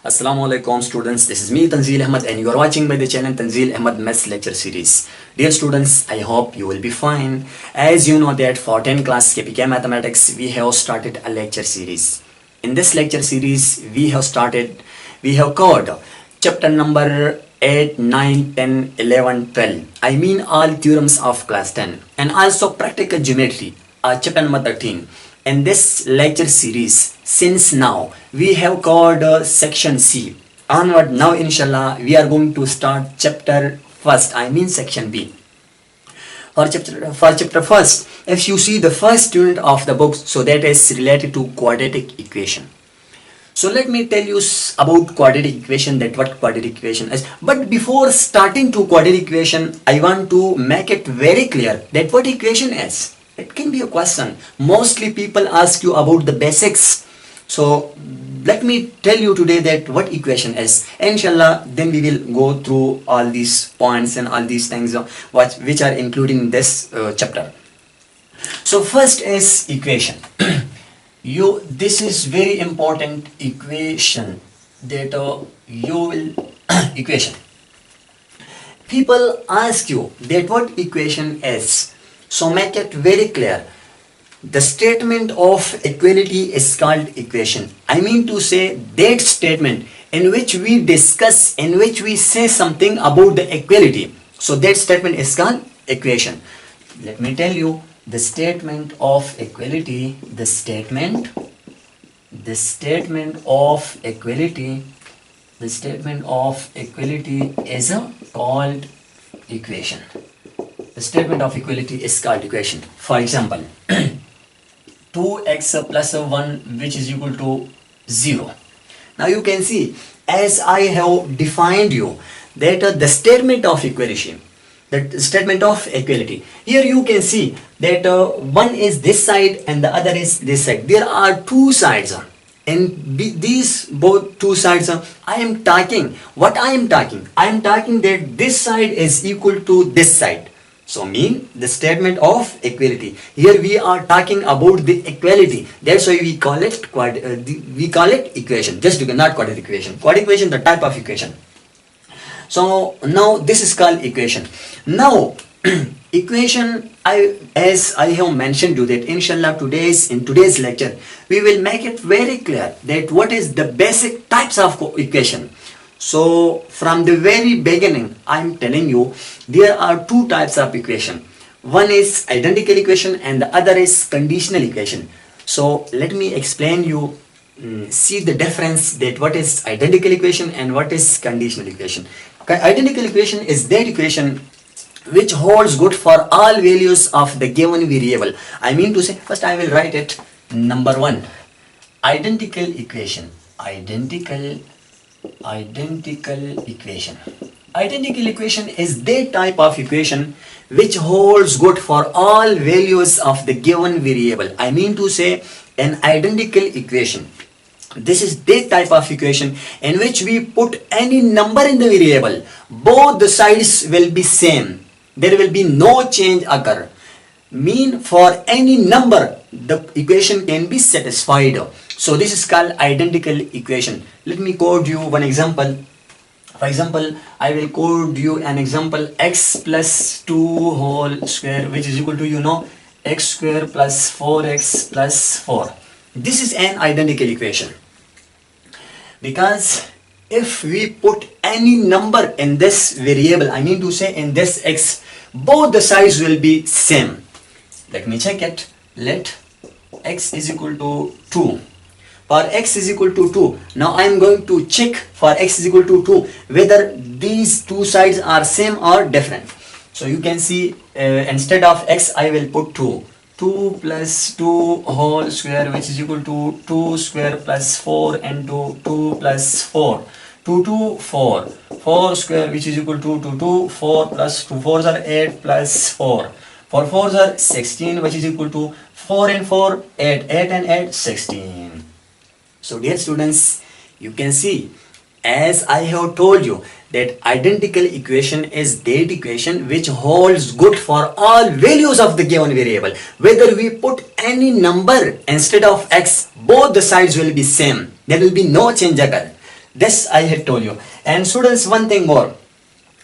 Assalamu alaikum students, this is me Tanzeel Ahmed and you are watching by the channel Tanzeel Ahmed Maths Lecture Series. Dear students, I hope you will be fine. As you know that for 10 class KPK Mathematics we have started a lecture series. In this lecture series we have covered chapter number 8, 9, 10, 11, 12. I mean all theorems of class 10 and also practical geometry, chapter number 13. In this lecture series, since now we have covered section C. Onward now inshallah we are going to start chapter first, I mean section B. For chapter first, if you see the first unit of the book, so that is related to quadratic equation. So let me tell you about quadratic equation, that what quadratic equation is. But before starting to quadratic equation, I want to make it very clear that what equation is. It can be a question. Mostly people ask you about the basics. So let me tell you today that what equation is. Inshallah, then we will go through all these points and all these things which are included in this chapter. So first is equation. This is very important equation that you will equation. People ask you that what equation is. So make it very clear. The statement of equality is called equation. I mean to say that statement in which we discuss, in which we say something about the equality. So that statement is called equation. Let me tell you the statement of equality, the statement of equality is called equation. The statement of equality is called equation. For example, 2x plus 1 which is equal to 0. Now you can see, as I have defined you, that the statement of equality, here you can see that one is this side and the other is this side. There are two sides. And these both two sides, I am talking that this side is equal to this side. So mean the statement of equality. Here we are talking about the equality. That's why we call it equation. Just not quadratic equation. Quadratic equation, the type of equation. So now this is called equation. Now equation, as I have mentioned you that inshallah in today's lecture we will make it very clear that what is the basic types of equation. So from the very beginning I am telling you there are two types of equation. One is identical equation and the other is conditional equation. So let me explain you, see the difference that what is identical equation and what is conditional equation. Identical equation is that equation which holds good for all values of the given variable. I mean to say, first I will write it. Number one, identical equation. Identical equation is that type of equation which holds good for all values of the given variable. I mean to say, an identical equation, this is that type of equation in which we put any number in the variable, both the sides will be same, there will be no change occur. Mean for any number the equation can be satisfied. So this is called identical equation. Let me code you one example. For example, I will code you an example: x plus 2 whole square which is equal to x square plus 4x plus 4. This is an identical equation because if we put any number in this variable, I mean to say in this x, both the sides will be same. Let me check it. Let x is equal to 2. For x is equal to 2, now I am going to check for x is equal to 2 whether these two sides are same or different. So you can see instead of x I will put 2. 2 plus 2 whole square which is equal to 2 square plus 4 into 2 plus 4. 2 to 4. 4 square which is equal to 2 to 4 plus 2 4s are 8 plus 4. 4 4s are 16 which is equal to 4 and 4 8. 8 and 8 16. So dear students, you can see, as I have told you, that identical equation is that equation which holds good for all values of the given variable. Whether we put any number instead of x, both the sides will be same. There will be no change occur. This I had told you. And students, one thing more,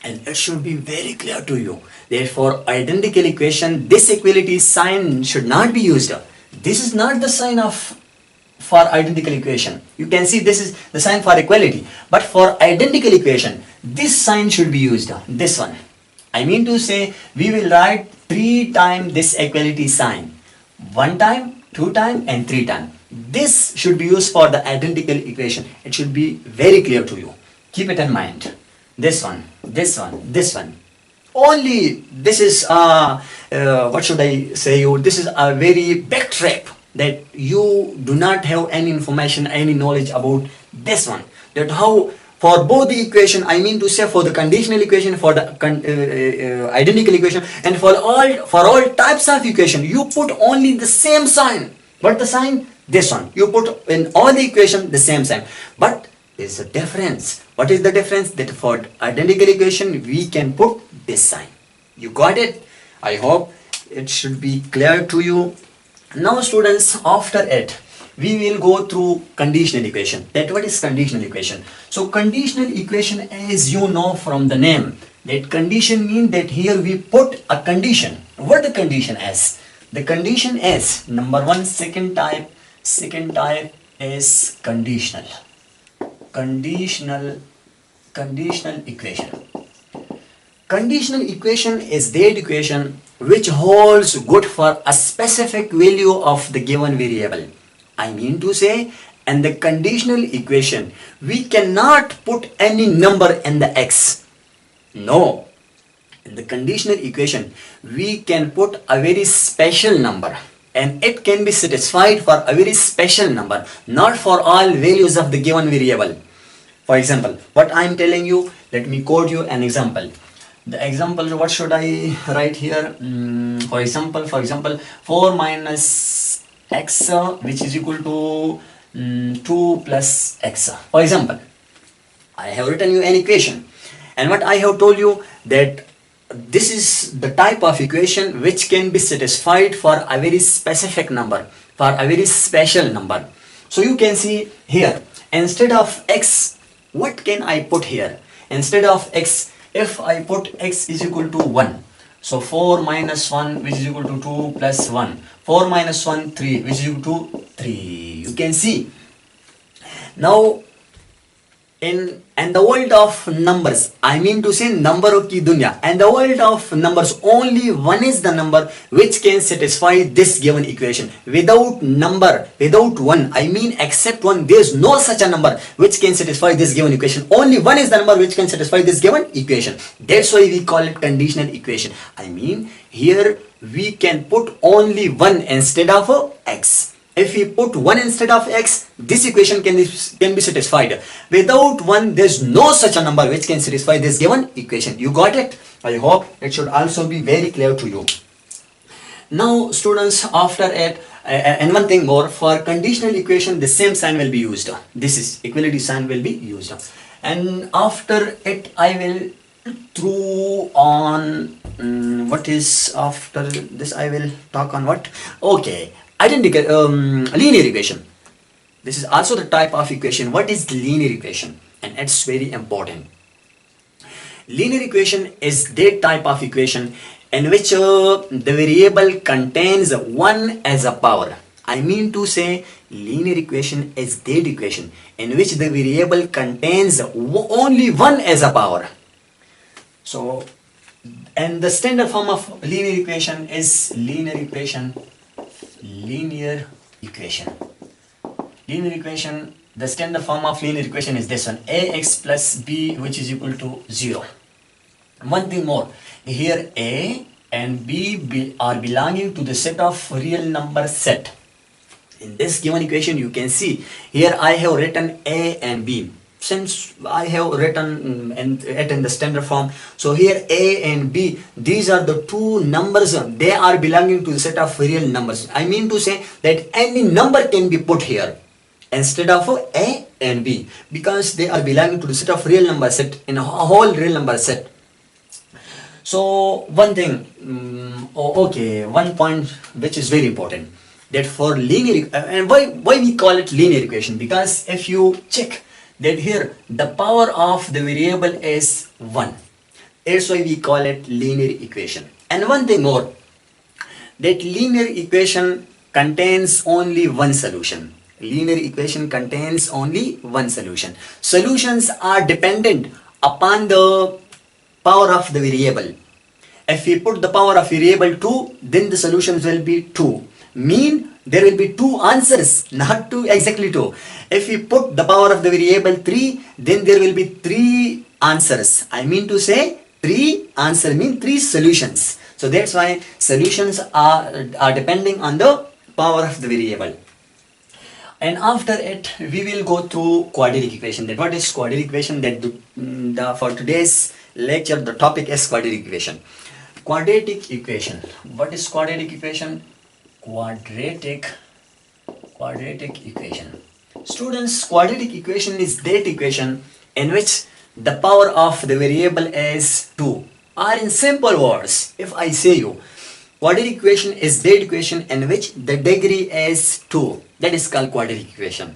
and it should be very clear to you that for identical equation, this equality sign should not be used. This is not the sign of for identical equation. You can see this is the sign for equality, but for identical equation, this sign should be used. This one. I mean to say, we will write 3 times this equality sign. 1 time, 2 time, and 3 time. This should be used for the identical equation. It should be very clear to you. Keep it in mind. This one, this one, this one. Only this is what should I say you? This is a very big trap that you do not have any information, any knowledge about this one. That how for both the equation, I mean to say for the conditional equation, for the identical equation, and for all types of equation, you put only the same sign. What the sign? This one. You put in all the equation the same sign. But there's a difference. What is the difference? That for identical equation, we can put this sign. You got it? I hope it should be clear to you. Now students, after it, we will go through conditional equation. That what is conditional equation? So conditional equation, as you know from the name, that condition means that here we put a condition. What the condition is? The condition is, number one, second type is conditional equation. Conditional equation is that equation which holds good for a specific value of the given variable. I mean to say, in the conditional equation, we cannot put any number in the x. No. In the conditional equation, we can put a very special number, and it can be satisfied for a very special number, not for all values of the given variable. For example, what I am telling you, let me quote you an example. The example, what should I write here? For example, 4 minus x, which is equal to 2 plus x. For example, I have written you an equation, and what I have told you that this is the type of equation which can be satisfied for a very specific number, for a very special number. So you can see here, instead of x, what can I put here? Instead of x, if I put x is equal to 1, so 4 minus 1 which is equal to 2 plus 1, 4 minus 1, 3 which is equal to 3. You can see. Now in the world of numbers, I mean to say number ki dunya, and the world of numbers, only one is the number which can satisfy this given equation. Without number, without one, I mean except one, there is no such a number which can satisfy this given equation. Only one is the number which can satisfy this given equation. That's why we call it conditional equation. I mean here we can put only one instead of x. If we put 1 instead of x, this equation can be satisfied. Without 1, there is no such a number which can satisfy this given equation. You got it? I hope it should also be very clear to you. Now students, after it, and one thing more, for conditional equation, the same sign will be used. This is equality sign will be used. And after it, I will through on what is after this, I will talk on what? Okay. Linear equation. This is also the type of equation. What is linear equation? And it's very important. Linear equation is that type of equation in which the variable contains 1 as a power. I mean to say, linear equation is that equation in which the variable contains only 1 as a power. So, and the standard form of linear equation is linear equation, the standard form of linear equation is this one, ax plus b which is equal to 0. One thing more, here a and b are belonging to the set of real number set. In this given equation, you can see here I have written a and b. Since I have written it in the standard form, so here a and b, these are the two numbers, they are belonging to the set of real numbers. I mean to say that any number can be put here instead of a and b, because they are belonging to the set of real number set, in a whole real number set. So one thing, one point which is very important, that for linear, and why we call it linear equation, because if you check that here the power of the variable is 1. That's why we call it linear equation. And one thing more, that linear equation contains only one solution. Linear equation contains only one solution. Solutions are dependent upon the power of the variable. If we put the power of variable 2, then the solutions will be 2. Mean there will be 2 answers, not 2 exactly 2. If we put the power of the variable 3, then there will be 3 answers. I mean to say 3 answer mean 3 solutions. So that's why solutions are depending on the power of the variable. And after it, we will go through quadratic equation. That what is quadratic equation? That for today's lecture, the topic is quadratic equation. Quadratic equation. What is quadratic equation? Quadratic equation. Students, quadratic equation is that equation in which the power of the variable is 2. Or in simple words, if I say you, quadratic equation is that equation in which the degree is 2. That is called quadratic equation.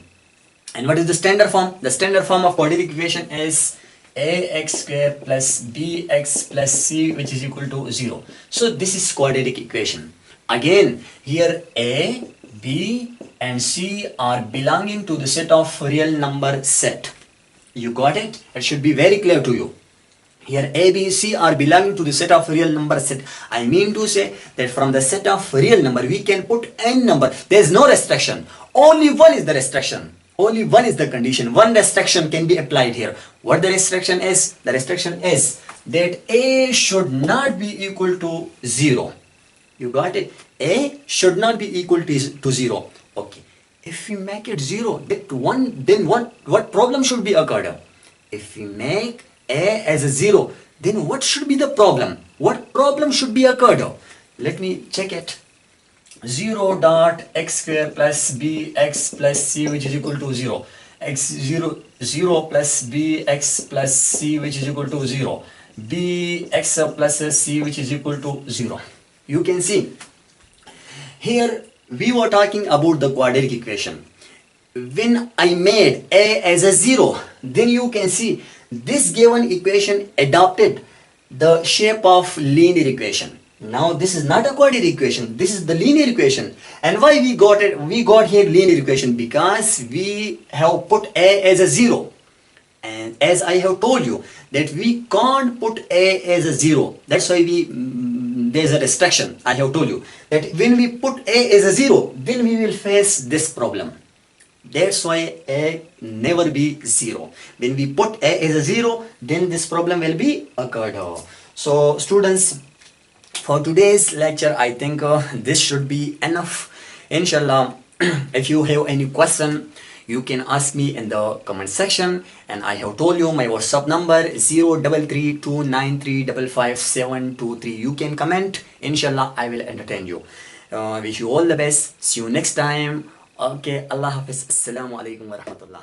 And what is the standard form? The standard form of quadratic equation is ax square plus bx plus c, which is equal to 0. So this is quadratic equation. Again, here a, b and c are belonging to the set of real number set. You got it? It should be very clear to you. Here a, b, c are belonging to the set of real number set. I mean to say that from the set of real number we can put n number. There is no restriction. Only one is the restriction. Only one is the condition. One restriction can be applied here. What the restriction is? The restriction is that a should not be equal to 0. You got it? A should not be equal to 0. Okay. If we make it 0, then what problem should be occurred? If we make a as a 0, then what should be the problem? What problem should be occurred? Let me check it. 0 dot x square plus bx plus c, which is equal to 0. 0 plus bx plus c, which is equal to 0. bx plus c, which is equal to 0. You can see here we were talking about the quadratic equation. When I made a as a 0, then you can see this given equation adopted the shape of linear equation. Now this is not a quadratic equation, this is the linear equation. And why we got it? We got here linear equation because we have put a as a 0. And as I have told you that we can't put a as a 0. That's why there's a restriction. I have told you that when we put a as a 0, then we will face this problem. That's why a never be 0. When we put a as a 0, then this problem will be occurred. So students, for today's lecture, I think this should be enough. Inshallah, if you have any question, you can ask me in the comment section. And I have told you my WhatsApp number 033293555723. You can comment. Inshallah, I will entertain you. Wish you all the best. See you next time. Okay, Allah Hafiz. Assalamu alaikum wa rahmatullah.